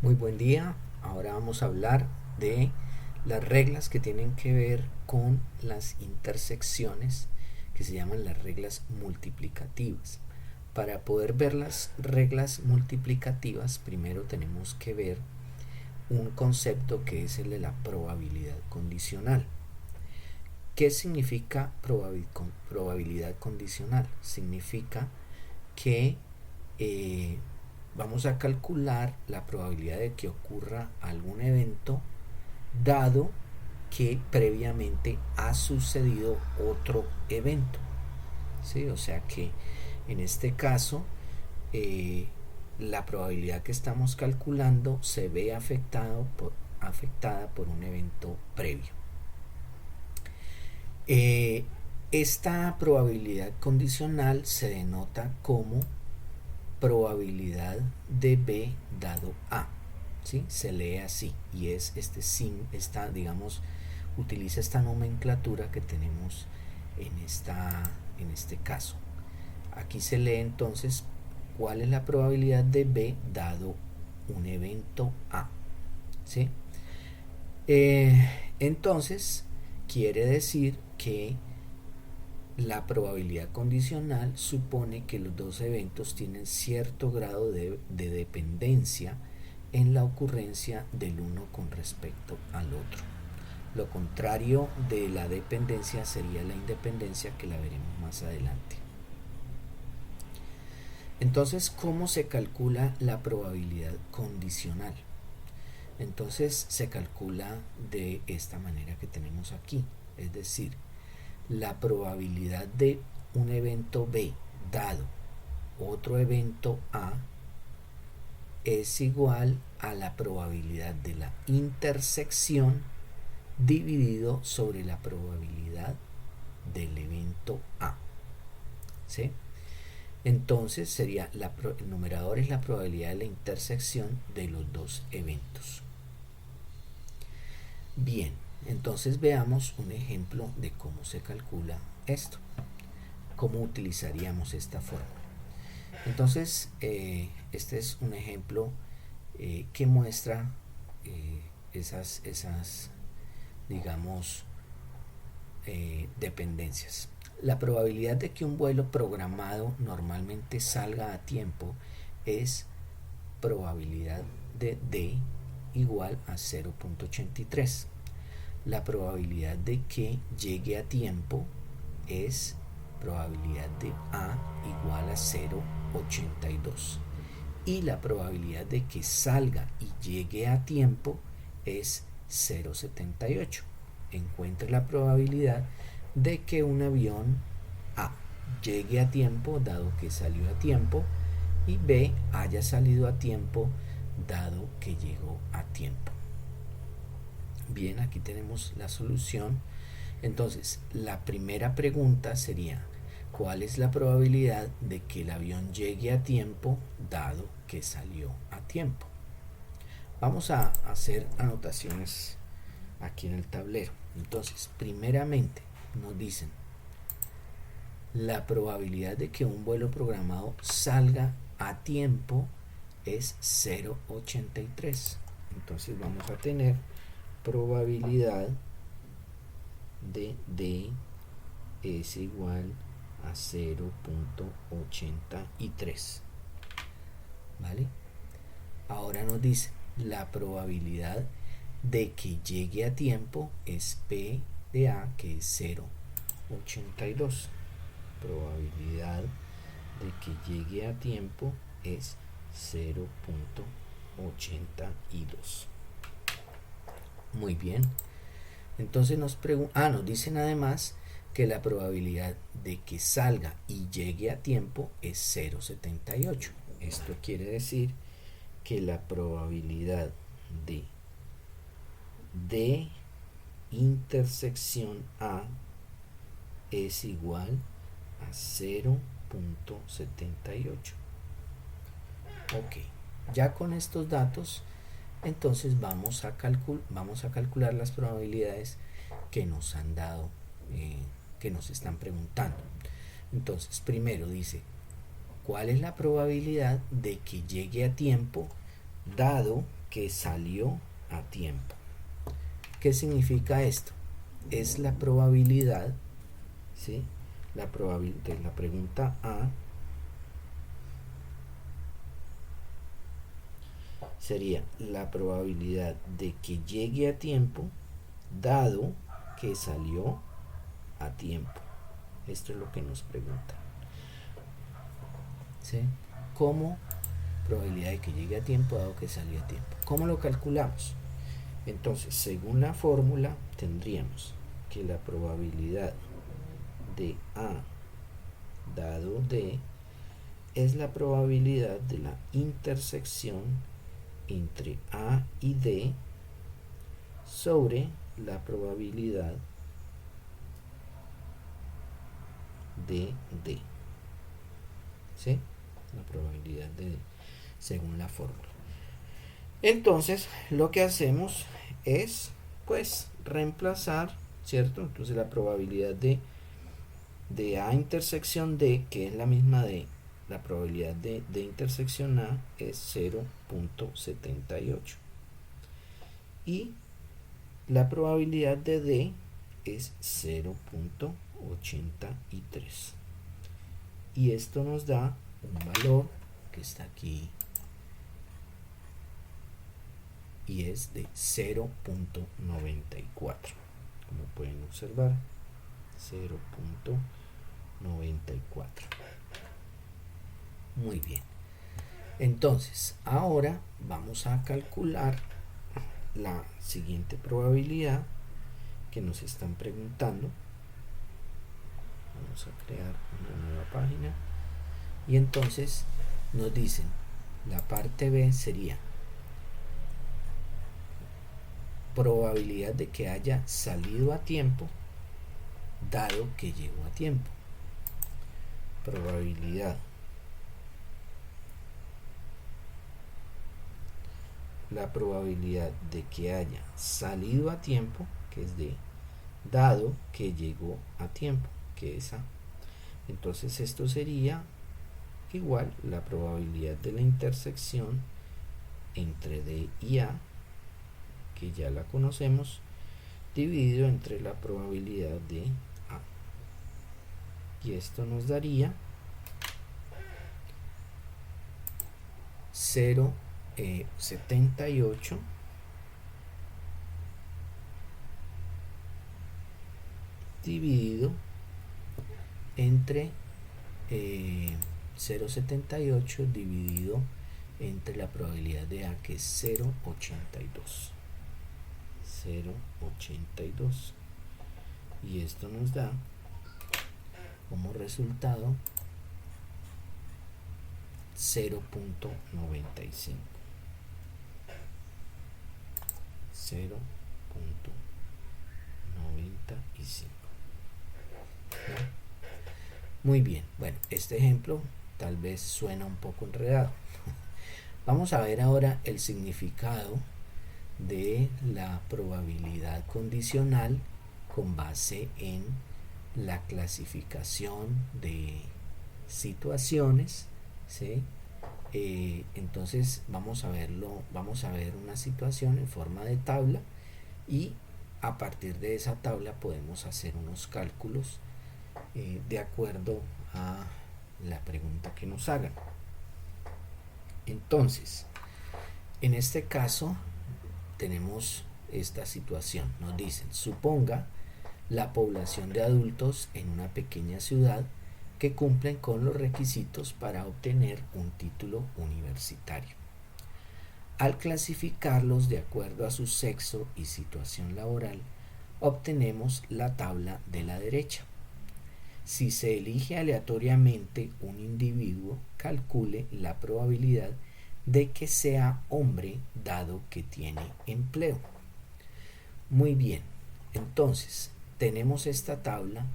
Muy buen día. Ahora vamos a hablar de las reglas que tienen que ver con las intersecciones que se llaman las reglas multiplicativas. Para poder ver las reglas multiplicativas, primero tenemos que ver un concepto que es el de la probabilidad condicional. ¿Qué significa probabilidad condicional? Significa que vamos a calcular la probabilidad de que ocurra algún evento dado que previamente ha sucedido otro evento, ¿sí? O sea que en este caso la probabilidad que estamos calculando se ve afectada por un evento previo. Esta probabilidad condicional se denota como probabilidad de B dado A, ¿sí? Se lee así y es digamos, utiliza esta nomenclatura que tenemos en este caso. Aquí se lee entonces cuál es la probabilidad de B dado un evento A, ¿sí? Entonces quiere decir que la probabilidad condicional supone que los dos eventos tienen cierto grado de dependencia en la ocurrencia del uno con respecto al otro. Lo contrario de la dependencia sería la independencia, que la veremos más adelante. Entonces, ¿cómo se calcula la probabilidad condicional? Entonces se calcula de esta manera que tenemos aquí, es decir, la probabilidad de un evento B dado otro evento A es igual a la probabilidad de la intersección dividido sobre la probabilidad del evento A, ¿sí? Entonces sería el numerador es la probabilidad de la intersección de los dos eventos. Bien, entonces veamos un ejemplo de cómo se calcula esto, cómo utilizaríamos esta fórmula. Entonces, este es un ejemplo que muestra esas digamos, dependencias. La probabilidad de que un vuelo programado normalmente salga a tiempo es probabilidad de D igual a 0.83. La probabilidad de que llegue a tiempo es probabilidad de A igual a 0.82. Y la probabilidad de que salga y llegue a tiempo es 0.78. Encuentre la probabilidad de que un avión A llegue a tiempo dado que salió a tiempo y B haya salido a tiempo dado que llegó a tiempo. Bien, aquí tenemos la solución. Entonces, la primera pregunta sería: ¿cuál es la probabilidad de que el avión llegue a tiempo dado que salió a tiempo? Vamos a hacer anotaciones aquí en el tablero. Entonces, primeramente nos dicen la probabilidad de que un vuelo programado salga a tiempo es 0.83. Entonces vamos a tener probabilidad de D es igual a 0.83. ¿Vale? Ahora nos dice la probabilidad de que llegue a tiempo es P de A, que es 0.82. Probabilidad de que llegue a tiempo es 0.82. Muy bien. Entonces nos dicen además que la probabilidad de que salga y llegue a tiempo es 0.78. Esto quiere decir que la probabilidad de intersección A es igual a 0.78. Ok, ya con estos datos, entonces vamos a calcular las probabilidades que nos han dado, que nos están preguntando. Entonces, primero dice, ¿cuál es la probabilidad de que llegue a tiempo dado que salió a tiempo. ¿Qué significa esto? Es la probabilidad, ¿sí? La probabilidad de la pregunta A sería la probabilidad de que llegue a tiempo dado que salió a tiempo. Esto es lo que nos pregunta, ¿sí? ¿Cómo? Probabilidad de que llegue a tiempo dado que salió a tiempo. ¿Cómo lo calculamos? Entonces, según la fórmula, tendríamos que la probabilidad de A dado D es la probabilidad de la intersección entre A y D sobre la probabilidad de D. ¿Sí? La probabilidad de D, según la fórmula. Entonces, lo que hacemos es, pues, reemplazar, ¿cierto? Entonces, la probabilidad de A intersección D, que es la misma de la probabilidad de D intersección A, es 0.78. Y la probabilidad de D es 0.83. Y esto nos da un valor que está aquí y es de 0.94. Como pueden observar, 0.94. Muy bien. Entonces, ahora vamos a calcular la siguiente probabilidad que nos están preguntando. Vamos a crear una nueva página. Y entonces nos dicen, la parte B sería probabilidad de que haya salido a tiempo dado que llegó a tiempo. Probabilidad. La probabilidad de que haya salido a tiempo, que es D, dado que llegó a tiempo, que es A. Entonces esto sería igual la probabilidad de la intersección entre D y A, que ya la conocemos, dividido entre la probabilidad de A. Y esto nos daría 0.78 dividido entre 0.78 dividido entre la probabilidad de A, que es 0.82. 0.82. Y esto nos da como resultado 0.95. 0.95. ¿No? Muy bien, bueno, este ejemplo tal vez suena un poco enredado. Vamos a ver ahora el significado de la probabilidad condicional con base en la clasificación de situaciones, ¿sí? Entonces vamos a ver una situación en forma de tabla y a partir de esa tabla podemos hacer unos cálculos de acuerdo a la pregunta que nos hagan. Entonces, en este caso tenemos esta situación. Nos dicen, suponga la población de adultos en una pequeña ciudad que cumplen con los requisitos para obtener un título universitario. Al clasificarlos de acuerdo a su sexo y situación laboral, obtenemos la tabla de la derecha. Si se elige aleatoriamente un individuo, calcule la probabilidad de que sea hombre dado que tiene empleo. Muy bien, entonces tenemos esta tabla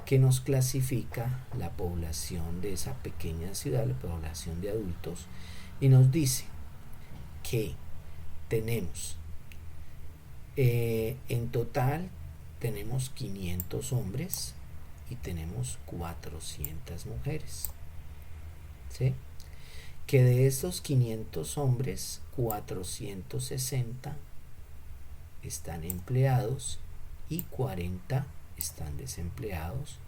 que nos clasifica la población de esa pequeña ciudad, la población de adultos, y nos dice que tenemos en total tenemos 500 hombres y tenemos 400 mujeres, ¿sí? que de estos 500 hombres, 460 están empleados y 40 están desempleados,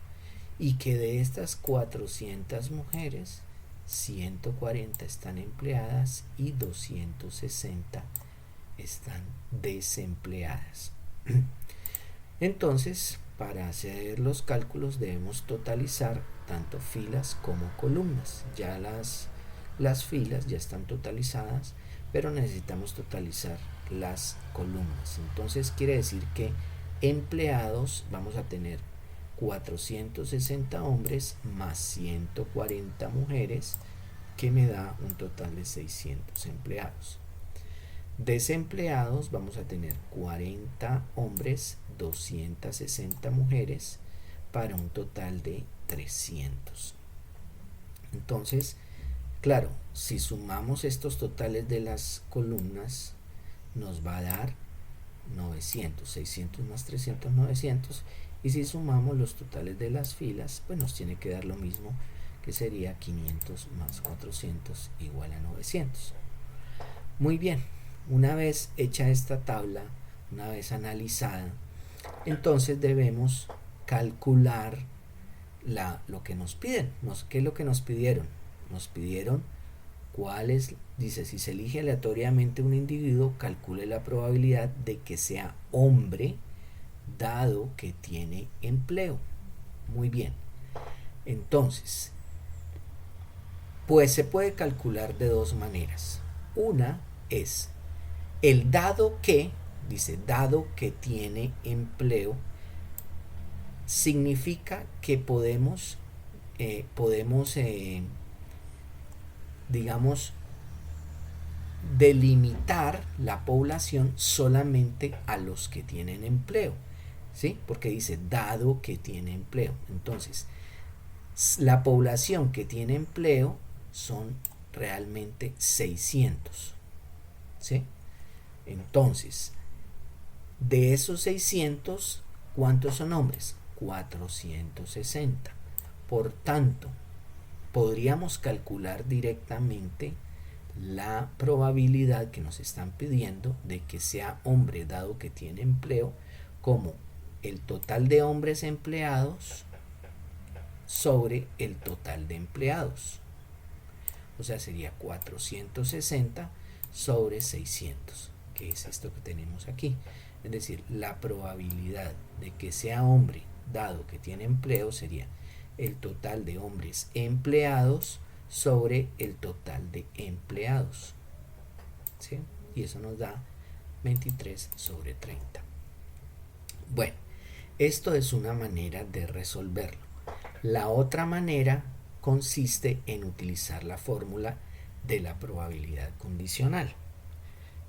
y que de estas 400 mujeres, 140 están empleadas y 260 están desempleadas. Entonces, para hacer los cálculos debemos totalizar tanto filas como columnas. Ya las filas ya están totalizadas, pero necesitamos totalizar las columnas. Entonces quiere decir que empleados vamos a tener 460 hombres más 140 mujeres, que me da un total de 600 empleados. Desempleados vamos a tener 40 hombres, 260 mujeres, para un total de 300. Entonces, claro, si sumamos estos totales de las columnas, nos va a dar 900, 600 más 300, 900, y si sumamos los totales de las filas, pues nos tiene que dar lo mismo, que sería 500 más 400 igual a 900. Muy bien, una vez hecha esta tabla, una vez analizada, entonces debemos calcular lo que nos piden. ¿Qué es lo que nos pidieron? Nos pidieron dice, si se elige aleatoriamente un individuo, calcule la probabilidad de que sea hombre, dado que tiene empleo. Muy bien. Entonces, pues se puede calcular de dos maneras. Una es el dado que, dice, dado que tiene empleo, significa que podemos digamos, delimitar la población solamente a los que tienen empleo, ¿sí? Porque dice dado que tiene empleo. Entonces, la población que tiene empleo son realmente 600, ¿sí? Entonces, de esos 600, ¿cuántos son hombres? 460. Por tanto, podríamos calcular directamente la probabilidad que nos están pidiendo de que sea hombre, dado que tiene empleo, como el total de hombres empleados sobre el total de empleados. O sea, sería 460 sobre 600, que es esto que tenemos aquí. Es decir, la probabilidad de que sea hombre, dado que tiene empleo, sería el total de hombres empleados sobre el total de empleados, ¿sí? Y eso nos da 23 sobre 30. Bueno, esto es una manera de resolverlo. La otra manera consiste en utilizar la fórmula de la probabilidad condicional.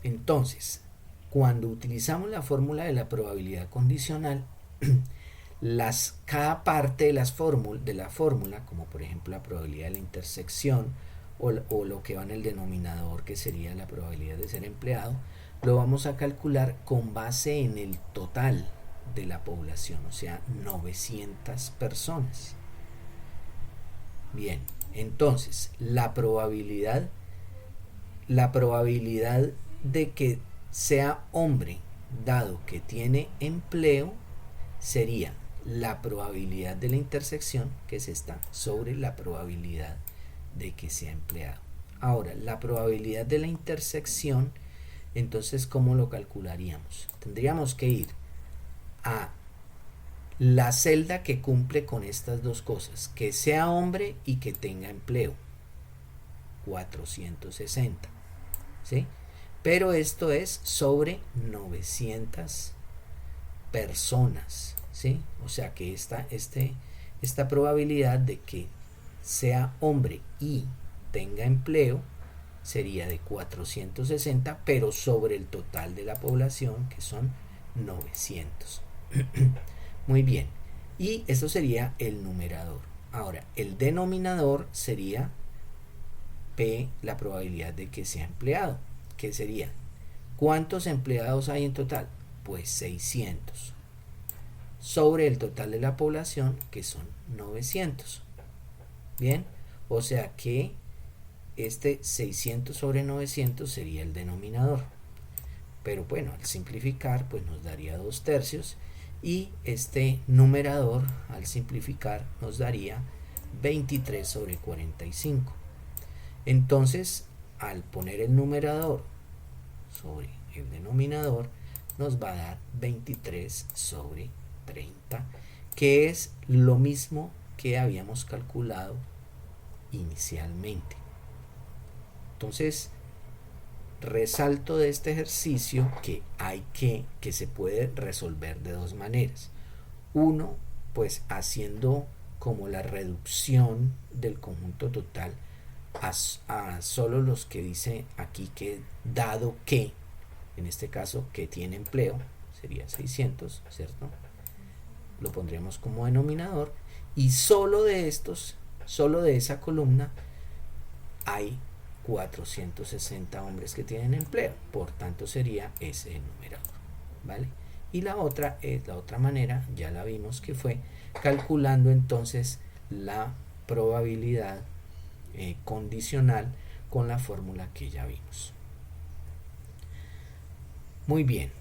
Entonces, cuando utilizamos la fórmula de la probabilidad condicional, cada parte de la fórmula, como por ejemplo la probabilidad de la intersección o lo que va en el denominador, que sería la probabilidad de ser empleado, lo vamos a calcular con base en el total de la población, o sea, 900 personas. Bien, entonces la probabilidad de que sea hombre, dado que tiene empleo, sería la probabilidad de la intersección, que es esta, sobre la probabilidad de que sea empleado. Ahora, la probabilidad de la intersección, entonces, ¿cómo lo calcularíamos? Tendríamos que ir a la celda que cumple con estas dos cosas, que sea hombre y que tenga empleo, 460, ¿sí? Pero esto es sobre 900 personas, ¿sí? O sea que esta probabilidad de que sea hombre y tenga empleo sería de 460, pero sobre el total de la población, que son 900. Muy bien, y esto sería el numerador. Ahora, el denominador sería P, la probabilidad de que sea empleado, que sería, ¿cuántos empleados hay en total? Pues 600 sobre el total de la población, que son 900. Bien, o sea que este 600 sobre 900 sería el denominador. Pero bueno, al simplificar pues nos daría 2/3 y este numerador al simplificar nos daría 23 sobre 45. Entonces, al poner el numerador sobre el denominador, nos va a dar 23 sobre 30, que es lo mismo que habíamos calculado inicialmente. Entonces, resalto de este ejercicio que se puede resolver de dos maneras. Uno, pues haciendo como la reducción del conjunto total a solo los que dice aquí que dado que, en este caso que tiene empleo, sería 600, ¿cierto? Lo pondremos como denominador y solo de estos, solo de esa columna hay 460 hombres que tienen empleo, por tanto sería ese el numerador, ¿vale? Y la otra manera, ya la vimos, que fue calculando entonces la probabilidad condicional con la fórmula que ya vimos. Muy bien,